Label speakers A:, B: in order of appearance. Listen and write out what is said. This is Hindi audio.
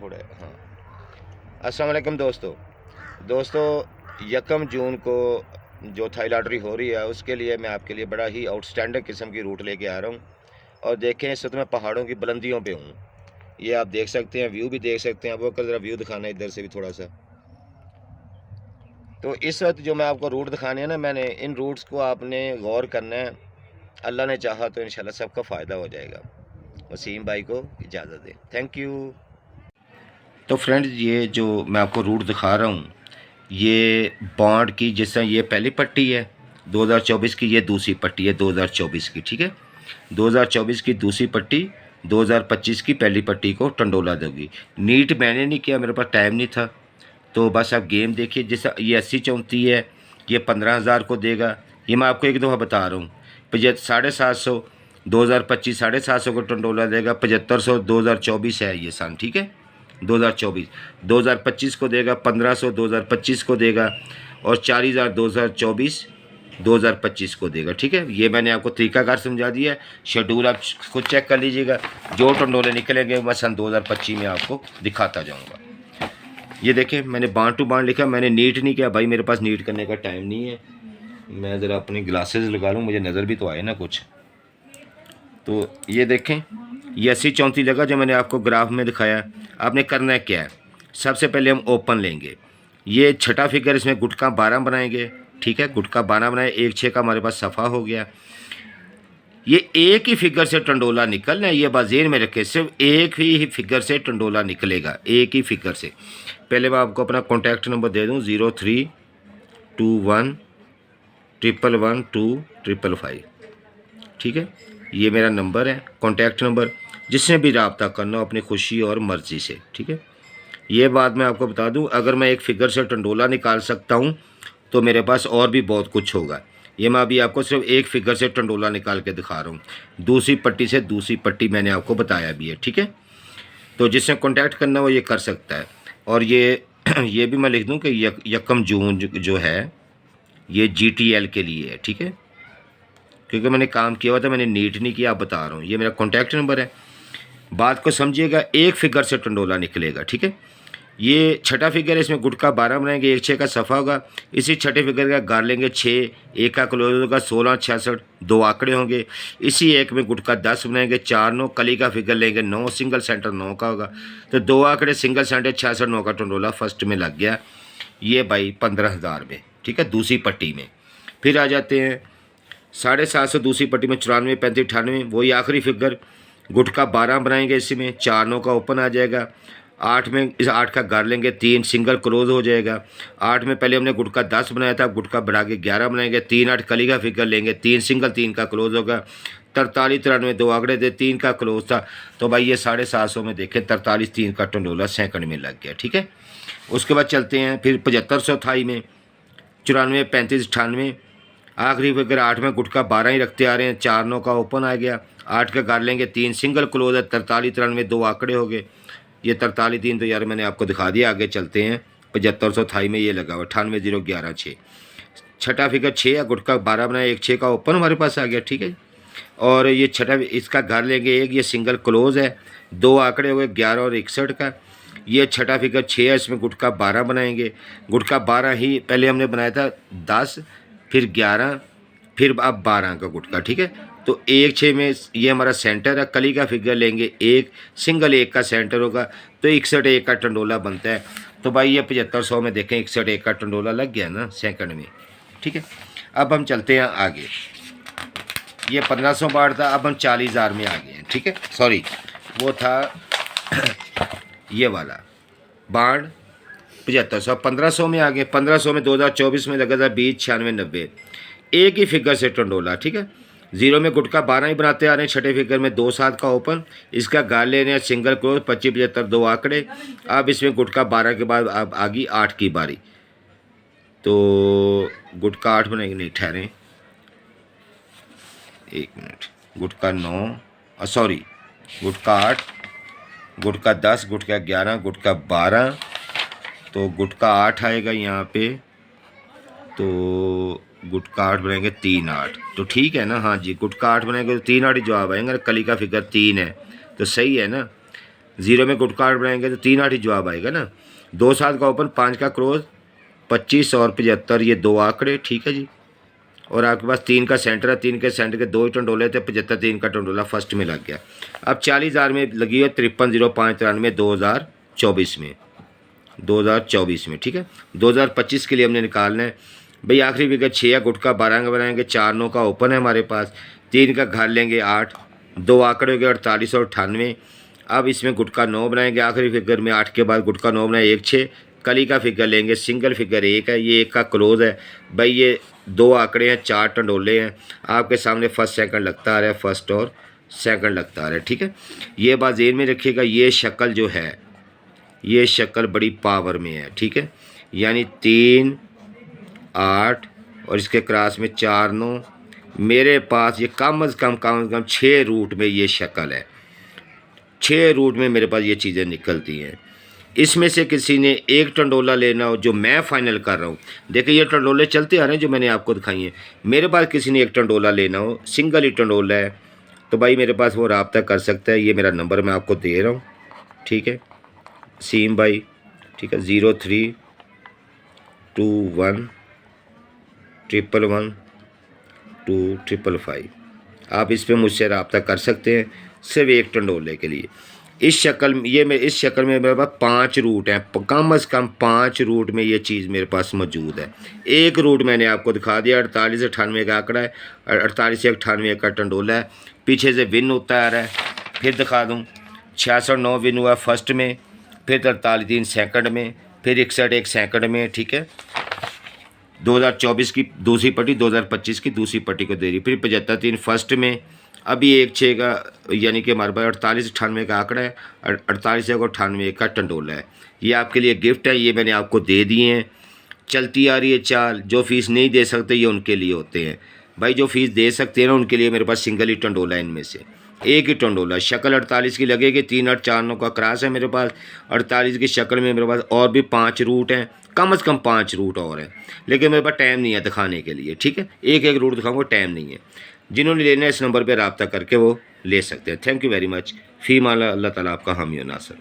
A: थोड़े। हाँ, अस्सलाम वालेकुम दोस्तों 1 जून को जो थाई लॉटरी हो रही है उसके लिए मैं आपके लिए बड़ा ही आउटस्टैंडिंग किस्म की रूट लेके आ रहा हूँ। और देखें, इस वक्त मैं पहाड़ों की बुलंदियों पे हूँ। ये आप देख सकते हैं, व्यू भी देख सकते हैं। वो कर ज़रा व्यू दिखाना इधर से भी थोड़ा सा। तो इस वक्त जो मैं आपको रूट दिखाने है ना, मैंने इन रूट्स को आपने गौर करना है। अल्लाह ने चाहा तो इंशाल्लाह सबका फ़ायदा हो जाएगा। वसीम भाई को इजाज़त दें। Thank you. तो फ्रेंड्स, ये जो मैं आपको रूट दिखा रहा हूँ, ये बॉन्ड की, जिस तरह ये पहली पट्टी है 2024 की, ये दूसरी पट्टी है 2024 की। ठीक है, 2024 की दूसरी पट्टी 2025 की पहली पट्टी को टंडोला दोगी। नीट मैंने नहीं किया, मेरे पास टाइम नहीं था। तो बस आप गेम देखिए। जैसा ये 80-34 है, ये 15,000 को देगा। ये मैं आपको एक दफ़ा बता रहा हूँ। 750 2025 750 को टंडोला देगा। 7500 2024 है ये सन। ठीक है, 2024 2025 को देगा। 1500 2025 को देगा। और 4000 2024 2025 को देगा। ठीक है, ये मैंने आपको तरीकाकार समझा दिया है। शेड्यूल आप खुद चेक कर लीजिएगा। जो टंडोले निकलेंगे मैं सन 2025 में आपको दिखाता जाऊँगा। ये देखें, मैंने बांड टू बांड लिखा। मैंने नीट नहीं किया भाई, मेरे पास नीट करने का टाइम नहीं है। मैं ज़रा अपनी ग्लासेस लगा लूँ, मुझे नज़र भी तो आए ना कुछ। तो ये देखें, ये 80-34 जगह जो मैंने आपको ग्राफ में दिखाया। आपने करना है क्या है, सबसे पहले हम ओपन लेंगे। ये छठा फिगर, इसमें गुटका 12 बनाएंगे। ठीक है, गुटका 12 बनाए, 1-6 का हमारे पास सफ़ा हो गया। ये एक ही फिगर से टंडोला निकलना है, ये बाज़ेन में रखे। सिर्फ एक ही फिगर से टंडोला निकलेगा, एक ही फिगर से। पहले मैं आपको अपना कॉन्टैक्ट नंबर दे दूँ, 0321111255। ठीक है, ये मेरा नंबर है, कॉन्टैक्ट नंबर। जिसने भी रब्ता करना हो अपनी खुशी और मर्ज़ी से। ठीक है, ये बात मैं आपको बता दूं, अगर मैं एक फ़िगर से टंडोला निकाल सकता हूं तो मेरे पास और भी बहुत कुछ होगा। ये मैं अभी आपको सिर्फ एक फ़िगर से टंडोला निकाल के दिखा रहा हूं। दूसरी पट्टी से दूसरी पट्टी मैंने आपको बताया भी है। ठीक है, तो जिसने कॉन्टैक्ट करना हो ये कर सकता है। और ये ये भी मैं लिख दूँ कि 1 जून जो है ये GTL के लिए है। ठीक है, क्योंकि मैंने काम किया हुआ था, मैंने नीट नहीं किया, आप बता रहा हूँ। ये मेरा कॉन्टैक्ट नंबर है। बात को समझिएगा, एक फिगर से टंडोला निकलेगा। ठीक है, ये छठा फिगर है, इसमें गुटका 12 बनाएंगे, 1-6 का सफ़ा होगा। इसी छठे फिगर का गार लेंगे 6, 1 का क्लोज होगा, 16, 66 2 आंकड़े होंगे। इसी एक में गुटका 10 बनाएंगे, 4, 9 कली का फिगर लेंगे, 9 सिंगल सेंटर 9 का होगा। तो 2 आंकड़े सिंगल सेंटर 66 9 का टंडोला फर्स्ट में लग गया। ये भाई 15,000 में। ठीक है, दूसरी पट्टी में फिर आ जाते हैं 750 दूसरी पट्टी में, 94 35 98 वही आखिरी फिगर। गुटका 12 बनाएंगे, इसमें 4 9 का ओपन आ जाएगा। 8 में इस 8 का गार लेंगे, 3 सिंगल क्लोज हो जाएगा। 8 में पहले हमने गुटका 10 बनाया था, गुटका बढ़ा के 11 बनाएंगे। 3 8 कली का फिगर लेंगे, 3 सिंगल 3 का क्लोज होगा। 43 93 2 आंकड़े थे, 3 का क्लोज था। तो भाई ये 750 में देखें 43 3 का टंडोला सेकंड में लग गया। ठीक है, उसके बाद चलते हैं फिर 7500 थाई में, 94 35 98 आखिरी फिगर। 8 में गुटका 12 ही रखते आ रहे हैं, 4 9 का ओपन आ गया। 8 का गार लेंगे, 3 सिंगल क्लोज है। 43 93 2 आंकड़े हो गए। ये 43 3 तो यार मैंने आपको दिखा दिया। आगे चलते हैं 7500 थाई में ये लगा हुआ 98 0 11 6। छठा फिगर 6 है, गुटका 12 बनाया, 1 6 का ओपन हमारे पास आ गया। ठीक है, और ये छठा इसका गार लेंगे 1, ये सिंगल क्लोज है। 2 आंकड़े हो गए 11 और 61 का। ये छठा फिगर 6 है, इसमें गुटका 12 बनाएंगे। गुटका 12 ही पहले हमने बनाया था, 10 फिर 11 फिर अब 12 का गुटका। ठीक है, तो 1 6 में ये हमारा सेंटर है। कली का फिगर लेंगे 1, सिंगल 1 का सेंटर होगा, तो 61 1 का टंडोला बनता है। तो भाई ये 7500 में देखें 61 1 का टंडोला लग गया ना सेकंड में। ठीक है, अब हम चलते हैं आगे। ये 1500 बार था, अब हम 40,000 में आ गए हैं। ठीक है, सॉरी वो था ये वाला बाढ़ 7500, 1500 में आ गए। 1500 में 2024 में लगा था 20 96 90, एक ही फिगर से टंडोला। ठीक है, 0 में गुटका 12 ही बनाते आ रहे हैं। छठे फिगर में 2 7 का ओपन, इसका गार ले रहे हैं सिंगल क्लोज, 25 75 2 आंकड़े। अब इसमें गुटका 12 के बाद अब आ गई 8 की बारी। तो गुटका 8 बनाएंगे, नहीं ठहरें 1 मिनट। गुटका 9 सॉरी गुटका 8, गुटका 10, गुटका 11, गुटका 12, तो गुटका 8 आएगा यहाँ पे। तो गुटका 8 बनाएंगे 3 8, तो ठीक है ना। हाँ जी, गुटका 8 बनाएंगे तो 3 8 ही जवाब आएंगे। कली का फिगर 3 है तो सही है ना। 0 में गुड कार्ड बनाएंगे तो 3 8 ही जवाब आएगा ना। 2 7 का ओपन, 5 का क्लोज, 25 और 75 ये 2 आंकड़े, ठीक है जी। और आपके पास 3 का सेंटर है, 3 के सेंटर के 2 ही टंडोले थे, 75 3 का टंडोला फर्स्ट में लग गया। अब 40,000 में लगी है 53,0593 2024 में, 2024 में, ठीक है। 2025 के लिए हमने निकालना है भाई। आखिरी विकेट 6 है, गुटका 12 का बनाएंगे, 4 9 का ओपन है हमारे पास, 3 का घर लेंगे 8, 2 आंकड़े हो गए 48 और 98। अब इसमें गुटका 9 बनाएंगे, आखिरी फिगर में 8 के बाद गुटका 9 बनाए 1 6, कली का फिगर लेंगे, सिंगल फिगर 1 है, ये 1 का क्लोज है भाई। ये 2 आंकड़े हैं, 4 टंडोले हैं, आपके सामने फर्स्ट सेकंड लगता आ रहा है, फर्स्ट और सेकंड लगता आ रहा है, ठीक है। ये बात ज़हन में रखिएगा, ये शक्ल जो है, ये शक्ल बड़ी पावर में है, ठीक है। यानी 3 8 और इसके क्रॉस में 4 9, मेरे पास ये कम से कम 6 रूट में ये शक्ल है, 6 रूट में मेरे पास ये चीज़ें निकलती हैं। इसमें से किसी ने एक टंडोला लेना हो, जो मैं फाइनल कर रहा हूँ, देखिए ये टंडोले चलते आ रहे हैं जो मैंने आपको दिखाई हैं। मेरे पास किसी ने एक टंडोला लेना हो, सिंगल ही टंडोला है, तो भाई मेरे पास वो रब्ता कर सकता है। ये मेरा नंबर मैं आपको दे रहा हूँ, ठीक है, सीम भाई, ठीक है, 03 21 111 2 555। आप इस पर मुझसे रब्ता कर सकते हैं सिर्फ एक टंडोले के लिए। इस शक्ल में इस शक्ल में मेरे पास 5 रूट हैं, कम से कम 5 रूट में ये चीज़ मेरे पास मौजूद है। एक रूट मैंने आपको दिखा दिया, 48 से 98 का आंकड़ा है, 48 से 98 का टंडोला है, पीछे से विन होता आ रहा है। फिर दिखा दूँ, 66 9 विन हुआ फर्स्ट में, फिर 43 3 सेकंड में, फिर 61 1 सेकंड में, ठीक है। 2024 की दूसरी पट्टी 2025 की दूसरी पट्टी को दे रही, फिर 75 3 फर्स्ट में, अभी 1 6 का, यानी कि हमारे पास 48 98 का आंकड़ा है, 48 और 98 का टंडोला है। ये आपके लिए गिफ्ट है, ये मैंने आपको दे दिए हैं। चलती आ रही है चाल, जो फीस नहीं दे सकते ये उनके लिए होते हैं भाई, जो फीस दे सकते हैं ना उनके लिए मेरे पास सिंगल ही टंडोला है, इनमें से एक ही टंडोला। शक्ल 48 की लगेगी, 3 8 4 9 का क्रॉस है मेरे पास। 48 की शक्ल में मेरे पास और भी 5 रूट हैं, कम से कम 5 रूट और हैं, लेकिन मेरे पास टाइम नहीं है दिखाने के लिए, ठीक है। एक एक रूट दिखाऊंगा, टाइम नहीं है। जिन्होंने लेना है इस नंबर पर रब्ता करके वो ले सकते हैं। Thank you very much. फ़ी माला, अल्लाह ताला आपका हामी और नासर।